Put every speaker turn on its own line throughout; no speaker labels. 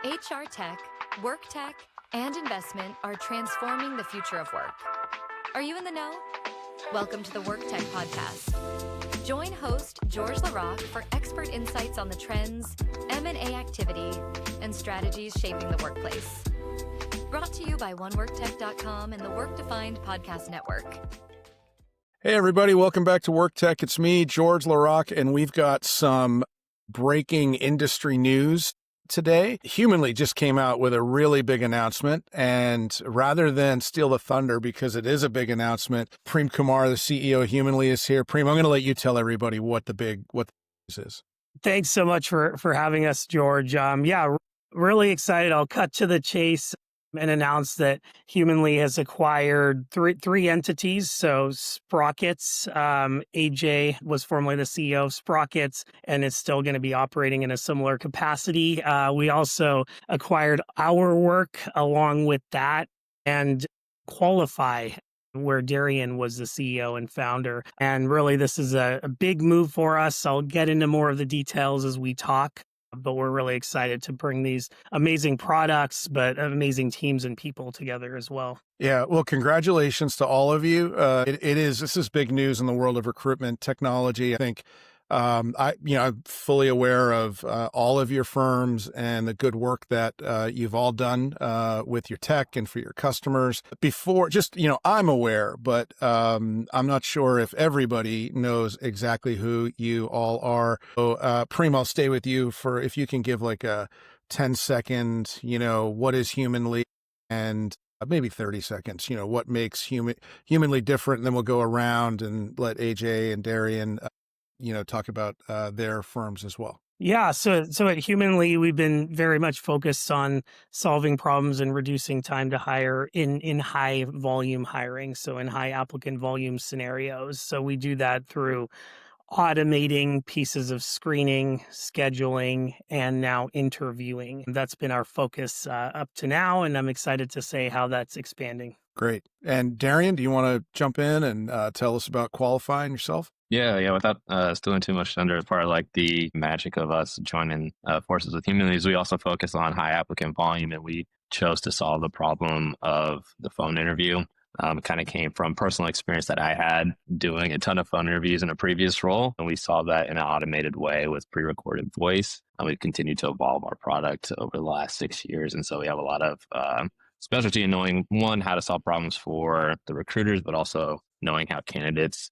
HR tech, work tech, and investment are transforming the future of work. Are you in the know? Welcome to the WorkTech podcast. Join host George LaRocque for expert insights on the trends, M&A activity, and strategies shaping the workplace. Brought to you by oneworktech.com and the Work Defined Podcast Network.
Hey, everybody. Welcome back to WorkTech. It's me, George LaRocque, and we've got some breaking industry news today. Humanly just came out with a really big announcement, and rather than steal the thunder, because it is a big announcement, Prem Kumar, the CEO of Humanly, is here. Prem, I'm going to let you tell everybody what the news is.
Thanks so much for having us, George. Really excited. I'll cut to the chase and announce that Humanly has acquired three entities. So Sprockets, AJ was formerly the CEO of Sprockets and is still going to be operating in a similar capacity. We also acquired HourWork along with that, and Qualifi, where Darrian was the CEO and founder. And really, this is a big move for us. I'll get into more of the details as we talk, but we're really excited to bring these amazing products, but amazing teams and people together as well.
Yeah, well, congratulations to all of you. This is big news in the world of recruitment technology. I think I'm fully aware of all of your firms and the good work that you've all done with your tech and for your customers. I'm aware, but I'm not sure if everybody knows exactly who you all are. So, Prem, I'll stay with you for if you can give like a 10-second, what is Humanly, and maybe 30 seconds, what makes Humanly different, and then we'll go around and let AJ and Darrian talk about their firms as well.
Yeah. So at Humanly, we've been very much focused on solving problems and reducing time to hire in high volume hiring. So in high applicant volume scenarios. So we do that through automating pieces of screening, scheduling, and now interviewing. That's been our focus up to now. And I'm excited to say how that's expanding.
Great. And Darrian, do you want to jump in and tell us about Qualify and yourself?
Yeah. Without stealing too much thunder, as part of like the magic of us joining forces with Humanly, we also focus on high applicant volume, and we chose to solve the problem of the phone interview. It kind of came from personal experience that I had doing a ton of phone interviews in a previous role, and we solved that in an automated way with pre-recorded voice. And we've continued to evolve our product over the last 6 years, and so we have a lot of specialty in knowing, one, how to solve problems for the recruiters, but also knowing how candidates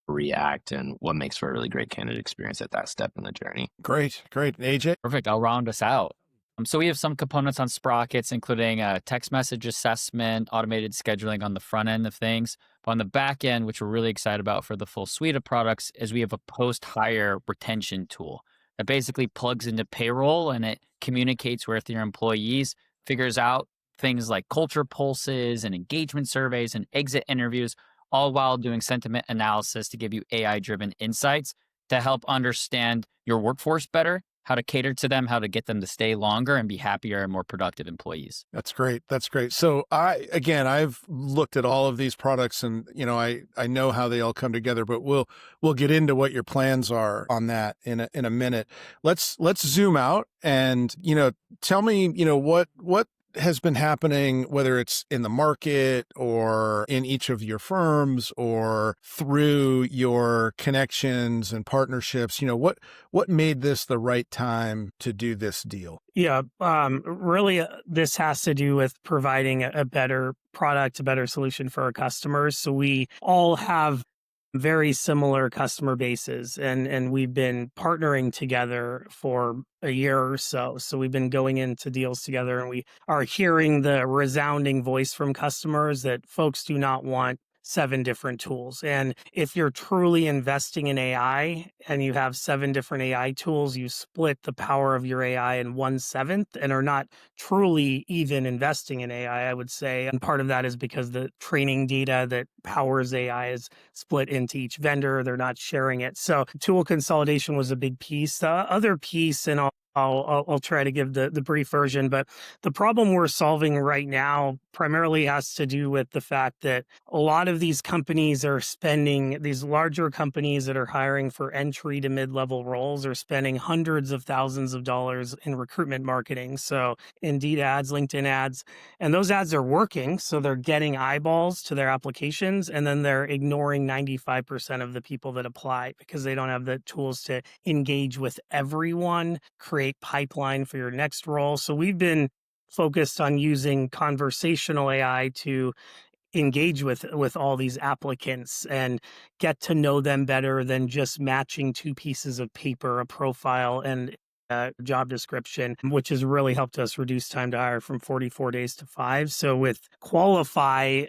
react and what makes for a really great candidate experience at that step in the journey.
Great. AJ?
Perfect. I'll round us out. So we have some components on Sprockets, including text message assessment, automated scheduling on the front end of things. But on the back end, which we're really excited about for the full suite of products, is we have a post-hire retention tool that basically plugs into payroll, and it communicates with your employees, figures out things like culture pulses and engagement surveys and exit interviews, all while doing sentiment analysis to give you AI-driven insights to help understand your workforce better, how to cater to them, how to get them to stay longer and be happier and more productive employees.
That's great. So I've looked at all of these products, and I know how they all come together, but we'll get into what your plans are on that in a minute. Let's zoom out and tell me what has been happening, whether it's in the market or in each of your firms or through your connections and partnerships. What made this the right time to do this deal?
Yeah, really, this has to do with providing a better product, a better solution for our customers. So we all have very similar customer bases, and we've been partnering together for a year or so. So we've been going into deals together, and we are hearing the resounding voice from customers that folks do not want 7 different tools. And if you're truly investing in AI and you have 7 different AI tools, you split the power of your AI in 1/7 and are not truly even investing in AI, I would say. And part of that is because the training data that powers AI is split into each vendor. They're not sharing it. So tool consolidation was a big piece. The other piece, and I'll I'll try to give the brief version, but the problem we're solving right now primarily has to do with the fact that a lot of these companies are spending, these larger companies that are hiring for entry to mid-level roles are spending hundreds of thousands of dollars in recruitment marketing. So Indeed ads, LinkedIn ads, and those ads are working. So they're getting eyeballs to their applications, and then they're ignoring 95% of the people that apply because they don't have the tools to engage with everyone, create pipeline for your next role. So we've been focused on using conversational AI to engage with all these applicants and get to know them better than just matching two pieces of paper, a profile and a job description, which has really helped us reduce time to hire from 44 days to 5. So with Qualifi,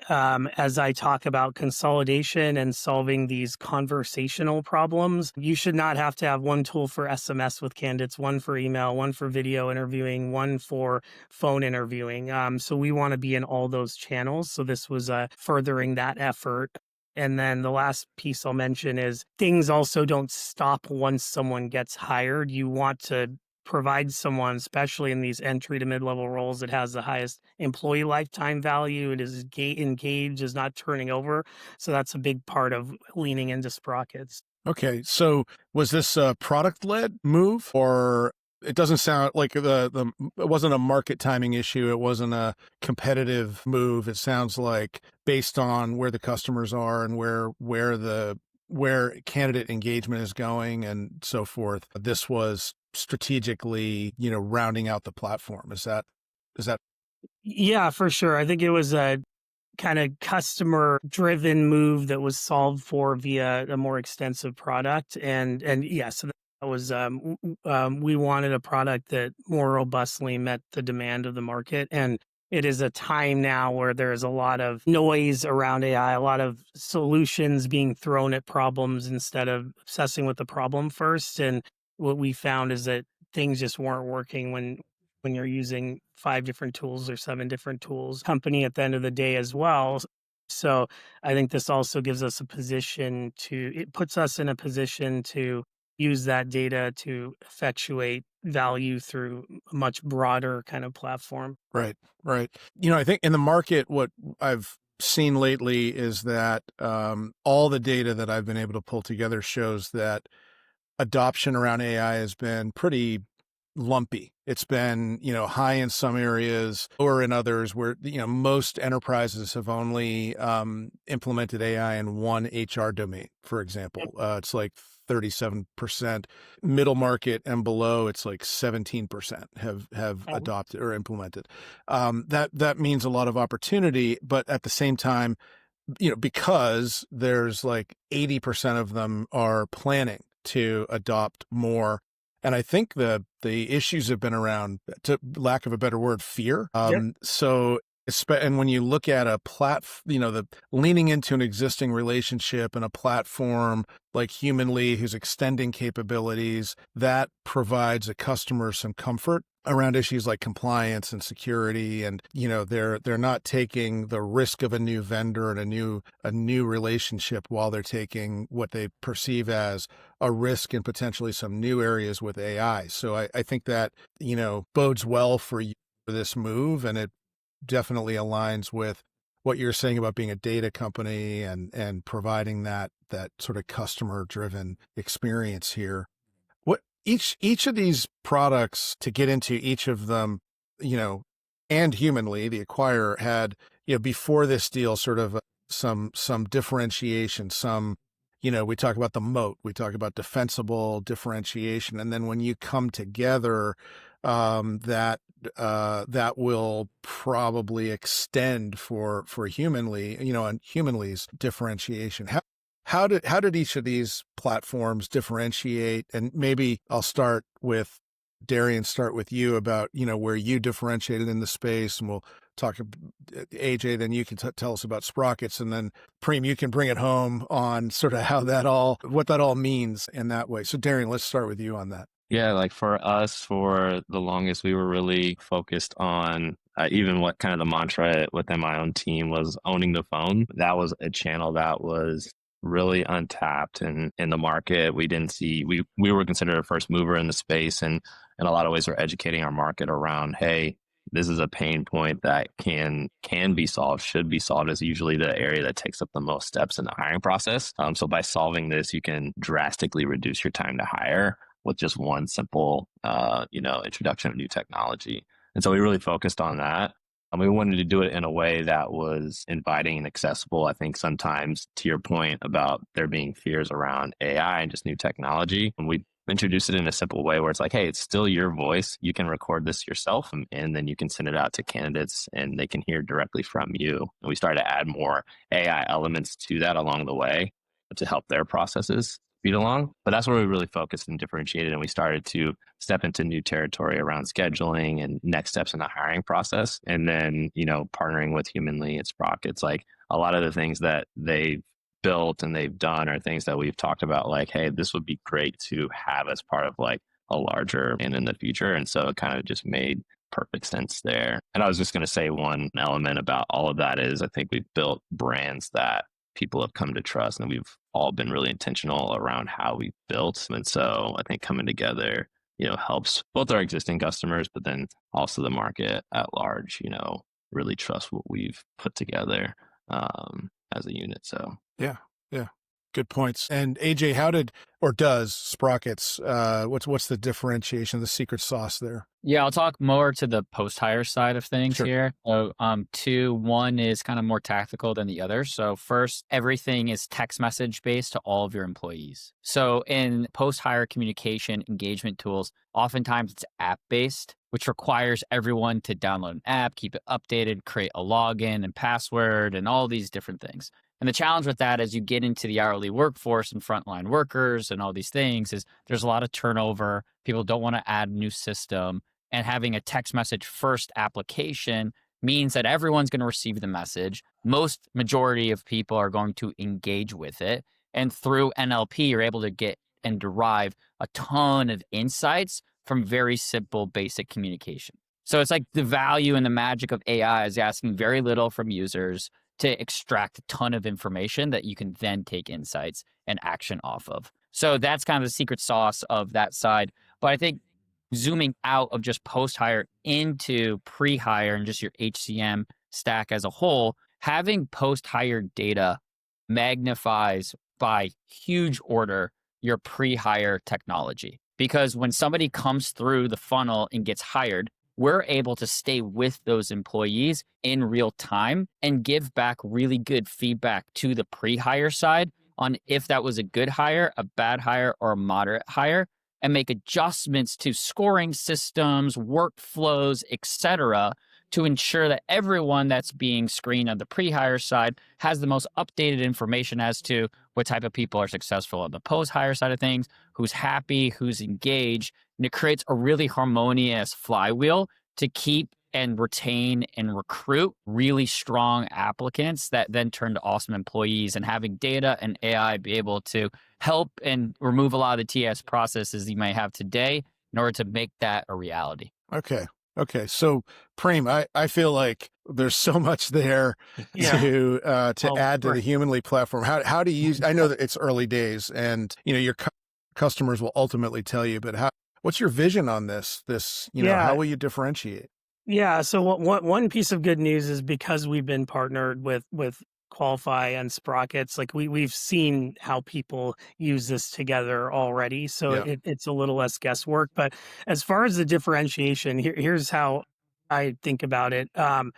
as I talk about consolidation and solving these conversational problems, you should not have to have one tool for SMS with candidates, one for email, one for video interviewing, one for phone interviewing. So we want to be in all those channels. So this was furthering that effort. And then the last piece I'll mention is things also don't stop once someone gets hired. You want to provide someone, especially in these entry to mid-level roles, that has the highest employee lifetime value. It is engaged, is not turning over. So that's a big part of leaning into Sprockets.
Okay, so was this a product-led move, or it doesn't sound like it wasn't a market timing issue. It wasn't a competitive move. It sounds like based on where the customers are and where candidate engagement is going and so forth. This was strategically, rounding out the platform. Is that?
Yeah, for sure. I think it was a kind of customer driven move that was solved for via a more extensive product. And yeah, so that was, we wanted a product that more robustly met the demand of the market. And it is a time now where there's a lot of noise around AI, a lot of solutions being thrown at problems instead of obsessing with the problem first. And what we found is that things just weren't working when you're using 5 different tools or 7 different tools, company at the end of the day as well. So I think this also gives us it puts us in a position to use that data to effectuate value through a much broader kind of platform.
Right. I think in the market, what I've seen lately is that all the data that I've been able to pull together shows that adoption around AI has been pretty lumpy. It's been, high in some areas, lower in others, where, most enterprises have only implemented AI in one HR domain, for example. It's like 37%. Middle market and below, it's like 17% have adopted or implemented. That means a lot of opportunity, but at the same time, because there's like 80% of them are planning to adopt more. And I think the issues have been around, to lack of a better word, fear. So, and when you look at a the leaning into an existing relationship and a platform like Humanly, who's extending capabilities, that provides a customer some comfort around issues like compliance and security. And, they're not taking the risk of a new vendor and a new relationship while they're taking what they perceive as a risk in potentially some new areas with AI. So I think that, bodes well for this move, and it definitely aligns with what you're saying about being a data company and providing that sort of customer driven experience here. What each of these products, to get into each of them, and Humanly, the acquirer, had, before this deal, sort of some differentiation, we talk about the moat, we talk about defensible differentiation. And then when you come together, that will probably extend for Humanly, and Humanly's differentiation. How did each of these platforms differentiate? And maybe I'll start with Darrian, start with you about, where you differentiated in the space, and we'll talk AJ, then you can tell us about Sprockets, and then Prem, you can bring it home on sort of what that all means in that way. So Darrian, let's start with you on that.
Yeah, like for us, for the longest, we were really focused on even what kind of the mantra within my own team was owning the phone. That was a channel that was really untapped in the market. We didn't see, we were considered a first mover in the space, and in a lot of ways we're educating our market around, hey, this is a pain point that can be solved, should be solved, is usually the area that takes up the most steps in the hiring process. So by solving this, you can drastically reduce your time to hire with just one simple, introduction of new technology. And so we really focused on that. And we wanted to do it in a way that was inviting and accessible. I think sometimes, to your point about there being fears around AI and just new technology, and we introduce it in a simple way where it's like, hey, it's still your voice. You can record this yourself, and then you can send it out to candidates and they can hear directly from you. And we started to add more AI elements to that along the way to help their processes speed along. But that's where we really focused and differentiated. And we started to step into new territory around scheduling and next steps in the hiring process. And then, partnering with Humanly and Sprockets, like a lot of the things that they've built and they've done are things that we've talked about, like, hey, this would be great to have as part of like a larger and in the future. And so it kind of just made perfect sense there. And I was just going to say one element about all of that is I think we've built brands that people have come to trust, and we've all been really intentional around how we built. And so I think coming together, helps both our existing customers, but then also the market at large, really trust what we've put together as a unit. So
yeah. Good points. And AJ, how does Sprockets, what's the differentiation, the secret sauce there?
Yeah, I'll talk more to the post-hire side of things here. So one is kind of more tactical than the other. So first, everything is text message based to all of your employees. So in post-hire communication engagement tools, oftentimes it's app-based, which requires everyone to download an app, keep it updated, create a login and password, and all these different things. And the challenge with that as you get into the hourly workforce and frontline workers and all these things is there's a lot of turnover. People don't want to add a new system. And having a text message first application means that everyone's going to receive the message. Majority of people are going to engage with it. And through NLP, you're able to get and derive a ton of insights from very simple, basic communication. So it's like the value and the magic of AI is asking very little from users to extract a ton of information that you can then take insights and action off of. So that's kind of the secret sauce of that side. But I think zooming out of just post-hire into pre-hire and just your HCM stack as a whole, having post-hire data magnifies by huge order your pre-hire technology. Because when somebody comes through the funnel and gets hired, we're able to stay with those employees in real time and give back really good feedback to the pre-hire side on if that was a good hire, a bad hire, or a moderate hire, and make adjustments to scoring systems, workflows, etc., to ensure that everyone that's being screened on the pre-hire side has the most updated information as to what type of people are successful on the post-hire side of things, who's happy, who's engaged. And it creates a really harmonious flywheel to keep and retain and recruit really strong applicants that then turn to awesome employees, and having data and AI be able to help and remove a lot of the TS processes you might have today in order to make that a reality.
Okay. So Prem, I feel like there's so much there to add to the Humanly platform. How do you use, I know that it's early days and, your customers will ultimately tell you, but what's your vision on this, how will you differentiate?
Yeah. So one piece of good news is because we've been partnered with Qualifi and Sprockets, like we've seen how people use this together already. So it's a little less guesswork. But as far as the differentiation, here's how I think about it. And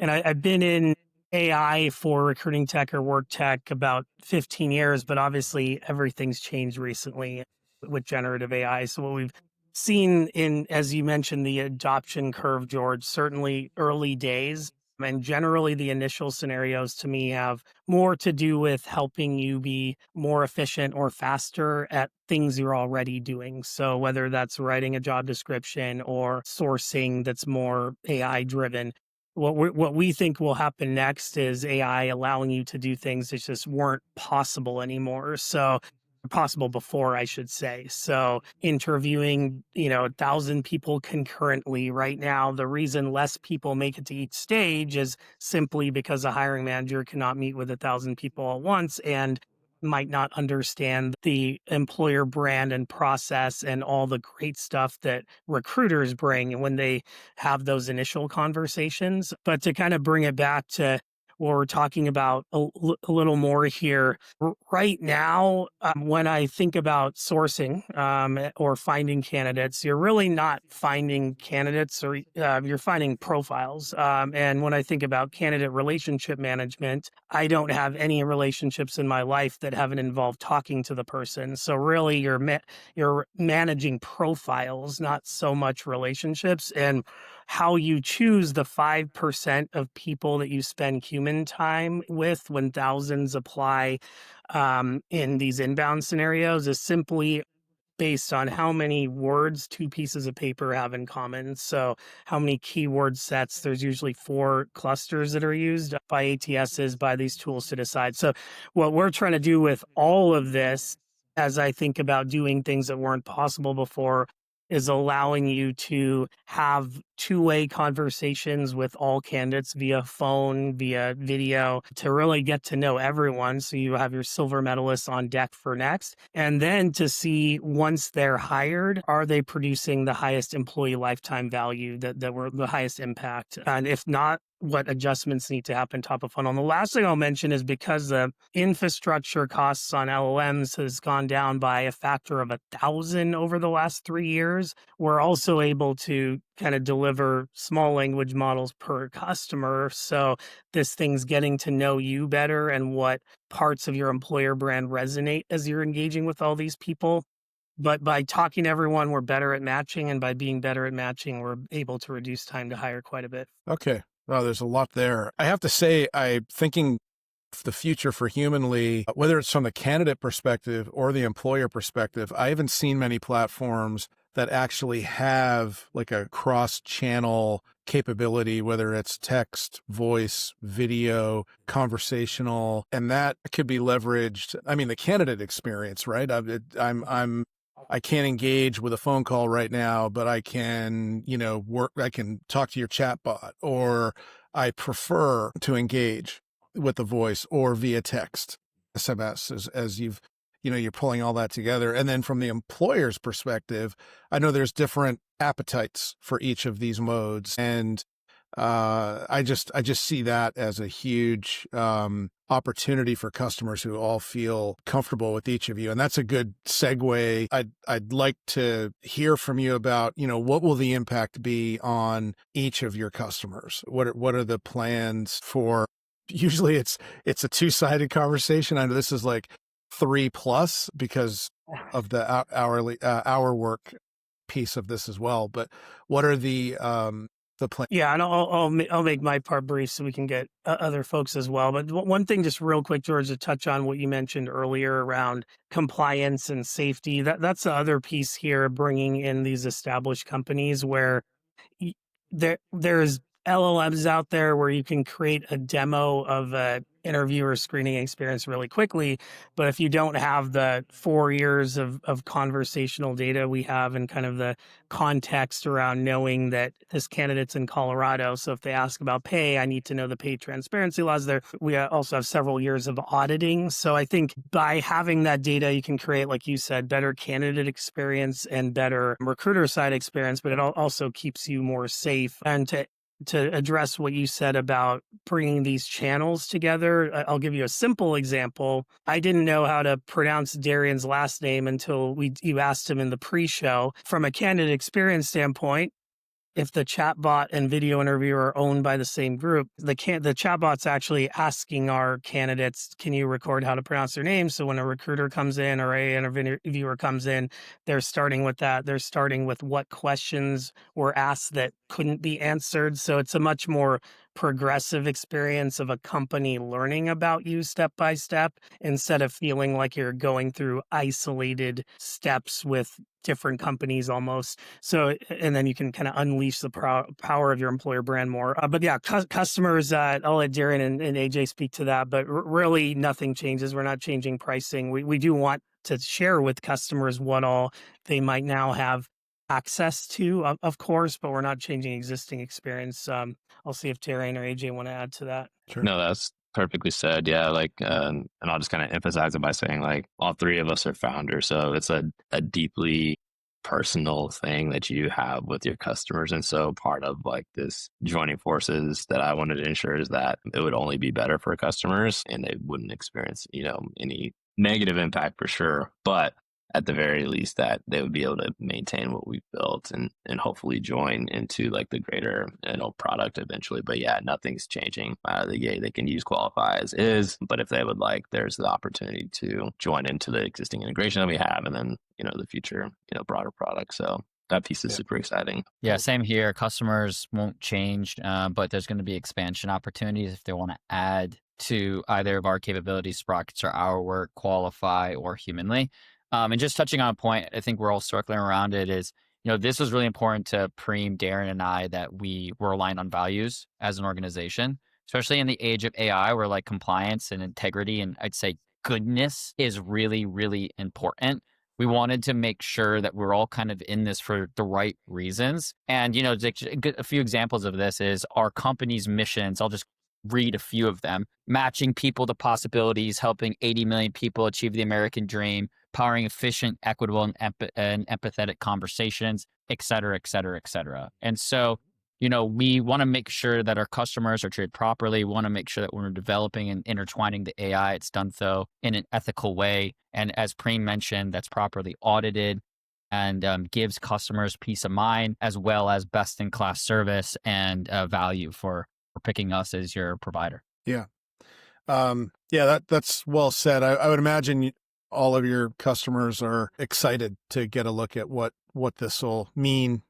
I've been in AI for recruiting tech or work tech about 15 years, but obviously everything's changed recently with generative AI. So what we've seen in, as you mentioned, the adoption curve, George, certainly early days. And generally, the initial scenarios to me have more to do with helping you be more efficient or faster at things you're already doing. So whether that's writing a job description or sourcing that's more AI driven. What we think will happen next is AI allowing you to do things that just weren't possible anymore. So possible before, I should say. So interviewing, 1,000 people concurrently right now, the reason less people make it to each stage is simply because a hiring manager cannot meet with 1,000 people at once. And might not understand the employer brand and process and all the great stuff that recruiters bring when they have those initial conversations. But to kind of bring it back to what we're talking about a little more here, right now, when I think about sourcing or finding candidates, you're really not finding candidates, or you're finding profiles. And when I think about candidate relationship management, I don't have any relationships in my life that haven't involved talking to the person. So really, you're managing profiles, not so much relationships. And how you choose the 5% of people that you spend human time with when thousands apply in these inbound scenarios is simply based on how many words two pieces of paper have in common. So how many keyword sets, there's usually 4 clusters that are used by ATSs, by these tools to decide. So what we're trying to do with all of this, as I think about doing things that weren't possible before, is allowing you to have two-way conversations with all candidates via phone, via video, to really get to know everyone. So you have your silver medalists on deck for next. And then to see, once they're hired, are they producing the highest employee lifetime value, that were the highest impact? And if not, what adjustments need to happen top of funnel. And the last thing I'll mention is, because the infrastructure costs on LLMs has gone down by a factor of 1,000 over the last 3 years, we're also able to kind of deliver small language models per customer. So this thing's getting to know you better and what parts of your employer brand resonate as you're engaging with all these people. But by talking to everyone, we're better at matching. And by being better at matching, we're able to reduce time to hire quite a bit.
Okay. Wow, there's a lot there. I have to say, I'm thinking the future for Humanly, whether it's from the candidate perspective or the employer perspective, I haven't seen many platforms that actually have like a cross-channel capability, whether it's text, voice, video, conversational, and that could be leveraged. I mean, the candidate experience, right? I can't engage with a phone call right now, but I can, I can talk to your chat bot, or I prefer to engage with the voice or via text, SMS, as you're pulling all that together. And then from the employer's perspective, I know there's different appetites for each of these modes. And I just see that as a huge opportunity for customers who all feel comfortable with each of you. And that's a good segue. I'd like to hear from you about, what will the impact be on each of your customers? What are the plans for? Usually it's a two-sided conversation. I know this is like 3+ because of the hour work piece of this as well. But what are the plan?
Yeah, and I'll make my part brief so we can get other folks as well. But one thing, just real quick, George, to touch on what you mentioned earlier around compliance and safety. That's the other piece here, bringing in these established companies where there's LLMs out there where you can create a demo of a interviewer screening experience really quickly. But if you don't have the 4 years of conversational data we have, and kind of the context around knowing that this candidate's in Colorado, so if they ask about pay, I need to know the pay transparency laws there. We also have several years of auditing. So I think by having that data, you can create, like you said, better candidate experience and better recruiter side experience, but it also keeps you more safe. And to address what you said about bringing these channels together, I'll give you a simple example. I didn't know how to pronounce Darrian's last name until you asked him in the pre-show. From a candidate experience standpoint, if the chatbot and video interviewer are owned by the same group, the chatbot's actually asking our candidates, can you record how to pronounce their name? So when a recruiter comes in or an interviewer comes in, they're starting with that. They're starting with what questions were asked that couldn't be answered. So it's a much more progressive experience of a company learning about you step by step, instead of feeling like you're going through isolated steps with different companies almost. So, and then you can kind of unleash the power of your employer brand more. But yeah, customers, I'll let Darrian and AJ speak to that, but really nothing changes. We're not changing pricing. We do want to share with customers what all they might now have access to, of course, but we're not changing existing experience. I'll see if Darrian or AJ want to add to that.
Sure.
No, that's Perfectly said. Yeah. And I'll just kind of emphasize it by saying like all three of us are founders. So it's a deeply personal thing that you have with your customers. And so part of like this joining forces that I wanted to ensure is that it would only be better for customers and they wouldn't experience, any negative impact for sure. But at the very least that they would be able to maintain what we've built and hopefully join into like the greater product eventually. But yeah, nothing's changing out of the gate. They can use Qualifi as is, but if they would like, there's the opportunity to join into the existing integration that we have and then the future broader product. So that piece is super exciting.
Yeah, same here. Customers won't change, but there's going to be expansion opportunities if they want to add to either of our capabilities, Sprockets or HourWork, Qualifi, or Humanly. And just touching on a point, I think we're all circling around it is, this was really important to Prem, Darrian, and I that we were aligned on values as an organization, especially in the age of AI where like compliance and integrity and I'd say goodness is really, really important. We wanted to make sure that we're all kind of in this for the right reasons. And, a few examples of this is our company's missions. I'll just read a few of them: matching people to possibilities, helping 80 million people achieve the American dream, powering efficient, equitable, and empathetic conversations, et cetera, et cetera, et cetera. And so, we want to make sure that our customers are treated properly. We want to make sure that when we're developing and intertwining the AI, it's done so in an ethical way. And as Prem mentioned, that's properly audited and gives customers peace of mind, as well as best-in-class service and value for picking us as your provider.
Yeah. That's well said. I would imagine all of your customers are excited to get a look at what this will mean,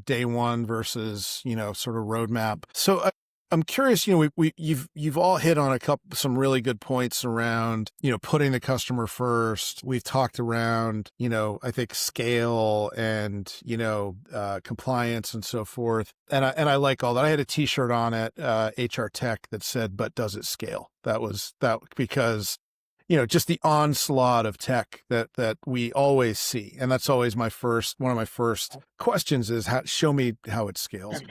day one versus, sort of roadmap. So I'm curious, you've all hit on some really good points around, putting the customer first. We've talked around, I think scale and, compliance and so forth. And I like all that. I had a t-shirt on at HR Tech that said, "But does it scale?" That because, just the onslaught of tech that we always see. And that's always one of my first questions is show me how it scales.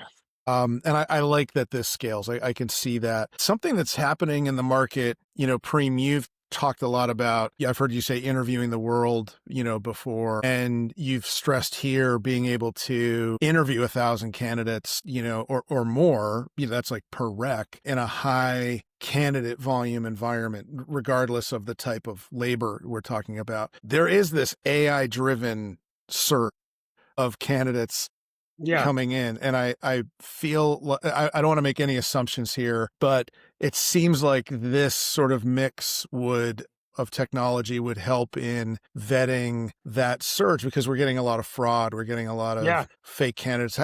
And I like that this scales. I can see that. Something that's happening in the market, Prem, you've talked a lot about, I've heard you say interviewing the world, before, and you've stressed here being able to interview 1,000 candidates, or more, that's like per rec in a high candidate volume environment, regardless of the type of labor we're talking about. There is this AI driven search of candidates coming in. And I feel, I don't want to make any assumptions here, but it seems like this sort of mix of technology would help in vetting that search, because we're getting a lot of fraud. We're getting a lot of fake candidates.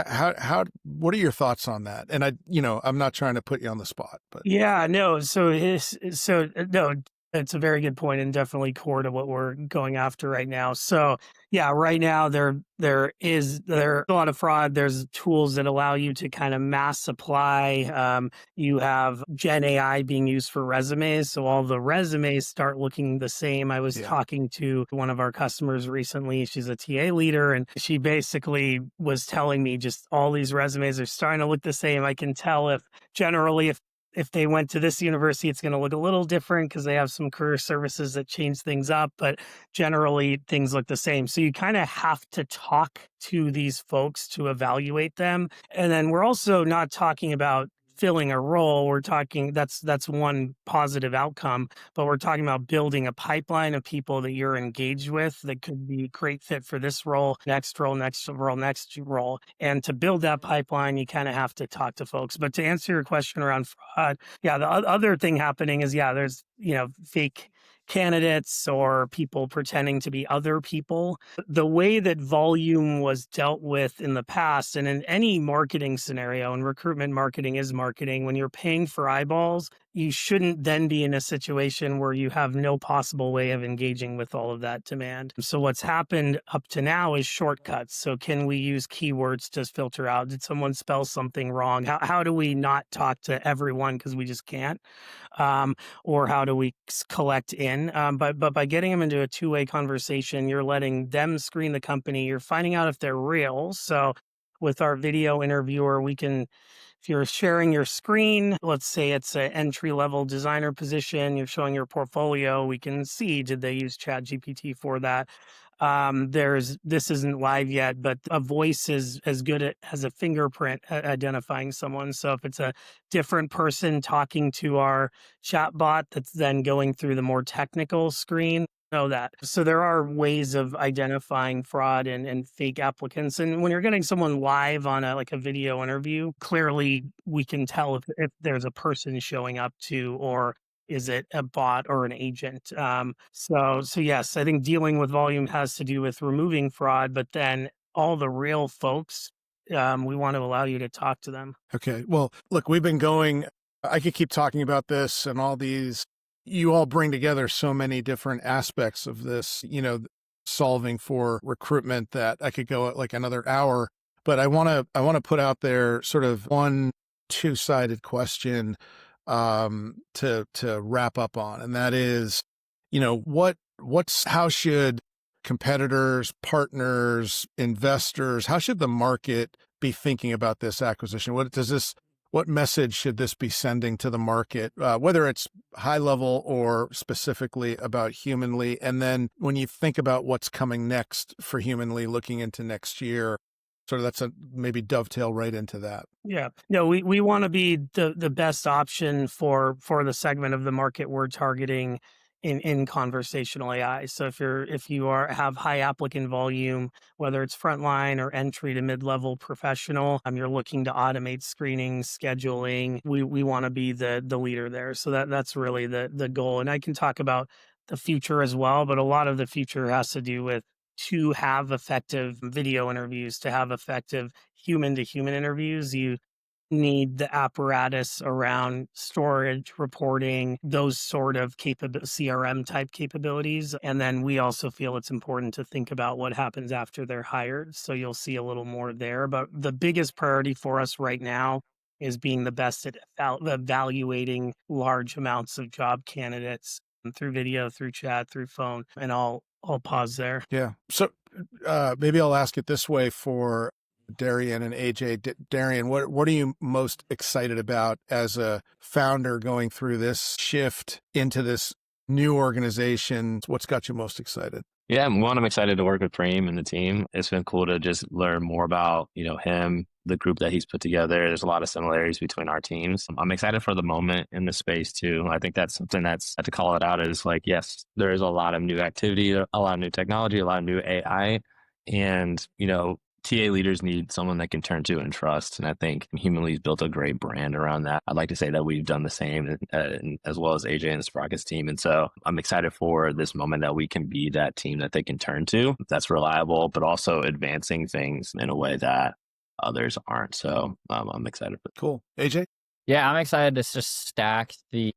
What are your thoughts on that? And I'm not trying to put you on the spot, but.
Yeah, no. No, it's a very good point and definitely core to what we're going after right now. So yeah, right now there is a lot of fraud. There's tools that allow you to kind of mass apply. You have Gen AI being used for resumes. So all the resumes start looking the same. I was talking to one of our customers recently. She's a TA leader, and she basically was telling me just all these resumes are starting to look the same. I can tell if they went to this university, it's going to look a little different because they have some career services that change things up, but generally things look the same. So you kind of have to talk to these folks to evaluate them. And then we're also not talking about filling a role. We're talking, that's one positive outcome, but we're talking about building a pipeline of people that you're engaged with that could be a great fit for this role, next role. And to build that pipeline, you kind of have to talk to folks. But to answer your question around fraud, the other thing happening is, there's, fake candidates or people pretending to be other people. The way that volume was dealt with in the past, and in any marketing scenario, and recruitment marketing is marketing, when you're paying for eyeballs, you shouldn't then be in a situation where you have no possible way of engaging with all of that demand. So what's happened up to now is shortcuts. So can we use keywords to filter out? Did someone spell something wrong? How do we not talk to everyone because we just can't? Or how do we collect in? But by getting them into a two-way conversation, you're letting them screen the company. You're finding out if they're real. So with our video interviewer, we can if you're sharing your screen, let's say it's an entry-level designer position, you're showing your portfolio, we can see, did they use ChatGPT for that? This isn't live yet, but a voice is as good as a fingerprint at identifying someone. So if it's a different person talking to our chat bot that's then going through the more technical screen, know that. So there are ways of identifying fraud and fake applicants. And when you're getting someone live on a video interview, clearly we can tell if there's a person showing up to, or is it a bot or an agent? So yes, I think dealing with volume has to do with removing fraud, but then all the real folks, we want to allow you to talk to them.
Okay. Well, look, we've been going, I could keep talking about this and all these, you all bring together so many different aspects of this, solving for recruitment that I could go like another hour, but I want to put out there sort of one two-sided question to wrap up on. And that is, how should competitors, partners, investors, how should the market be thinking about this acquisition? What message should this be sending to the market, whether it's high level or specifically about Humanly? And then when you think about what's coming next for Humanly looking into next year, sort of that's maybe dovetail right into that.
Yeah. No, we want to be the best option for the segment of the market we're targeting in conversational AI. So if you have high applicant volume, whether it's frontline or entry to mid-level professional, you're looking to automate screening, scheduling, we want to be the leader there. So that's really the goal. And I can talk about the future as well, but a lot of the future has to do with, to have effective video interviews, to have effective human-to-human interviews, you need the apparatus around storage, reporting, those sort of CRM type capabilities. And then we also feel it's important to think about what happens after they're hired. So you'll see a little more there. But the biggest priority for us right now is being the best at evaluating large amounts of job candidates through video, through chat, through phone, and I'll pause there.
Yeah. So maybe I'll ask it this way for Darrian and AJ. Darrian, what are you most excited about as a founder going through this shift into this new organization? What's got you most excited?
Yeah, I'm excited to work with Prem and the team. It's been cool to just learn more about, him, the group that he's put together. There's a lot of similarities between our teams. I'm excited for the moment in the space too. I think that's something to call it out is like, yes, there is a lot of new activity, a lot of new technology, a lot of new AI. And, TA leaders need someone they can turn to and trust. And I think Humanly's built a great brand around that. I'd like to say that we've done the same, as well as AJ and the Sprockets team. And so I'm excited for this moment that we can be that team that they can turn to that's reliable, but also advancing things in a way that others aren't. So I'm excited for that.
Cool. AJ?
Yeah, I'm excited to just stack the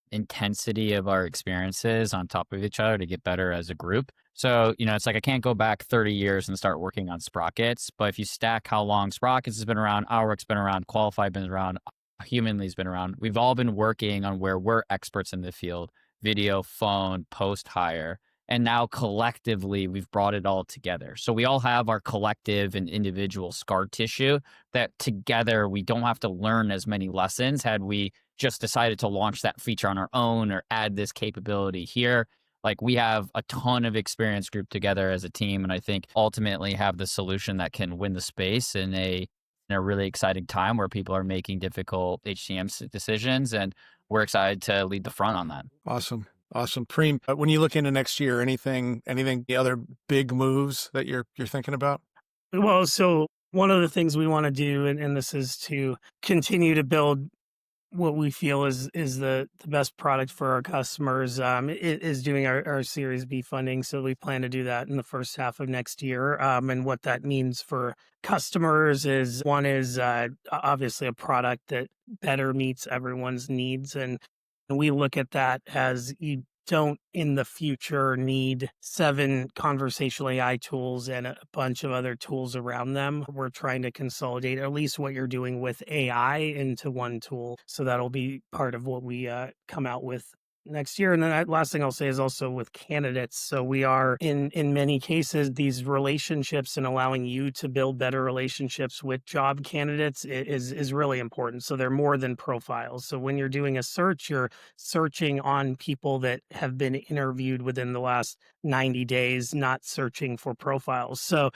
intensity of our experiences on top of each other to get better as a group. So, it's like I can't go back 30 years and start working on Sprockets, but if you stack how long Sprockets has been around, HourWork's been around, Qualifi been around, Humanly's been around, we've all been working on where we're experts in the field, video, phone, post-hire, and now collectively we've brought it all together. So we all have our collective and individual scar tissue that together we don't have to learn as many lessons had we just decided to launch that feature on our own or add this capability here. Like we have a ton of experience grouped together as a team, and I think ultimately have the solution that can win the space in a really exciting time where people are making difficult HCM decisions, and we're excited to lead the front on that.
Awesome. Prem, when you look into next year, anything, the other big moves that you're thinking about?
Well, so one of the things we want to do, and this is to continue to build what we feel is the best product for our customers, is doing our Series B funding. So we plan to do that in the first half of next year. And what that means for customers is one is obviously a product that better meets everyone's needs. And we look at that as you don't in the future need 7 conversational AI tools and a bunch of other tools around them. We're trying to consolidate at least what you're doing with AI into one tool. So that'll be part of what we come out with next year. And then last thing I'll say is also with candidates. So we are in many cases, these relationships and allowing you to build better relationships with job candidates is really important. So they're more than profiles. So when you're doing a search, you're searching on people that have been interviewed within the last 90 days, not searching for profiles. So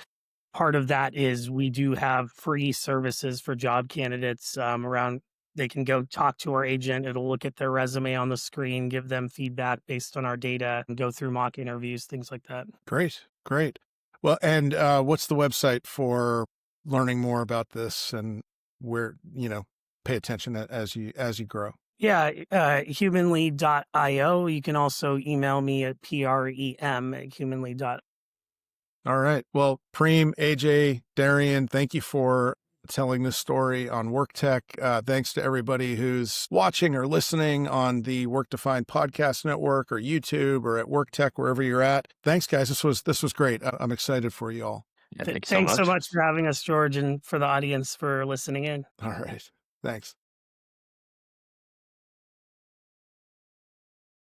part of that is we do have free services for job candidates around. They can go talk to our agent. It'll look at their resume on the screen, give them feedback based on our data, and go through mock interviews, things like that.
Great. Well, and what's the website for learning more about this and where, pay attention as you grow?
Yeah, humanly.io. You can also email me at prem@humanly.io.
All right. Well, Prem, AJ, Darrian, thank you for telling this story on WorkTech. Thanks to everybody who's watching or listening on the Work Defined Podcast Network or YouTube or at WorkTech, wherever you're at. Thanks, guys. This was great. I'm excited for you all.
Yeah,
Thanks so much for having us, George, and for the audience for listening in.
All right. Thanks.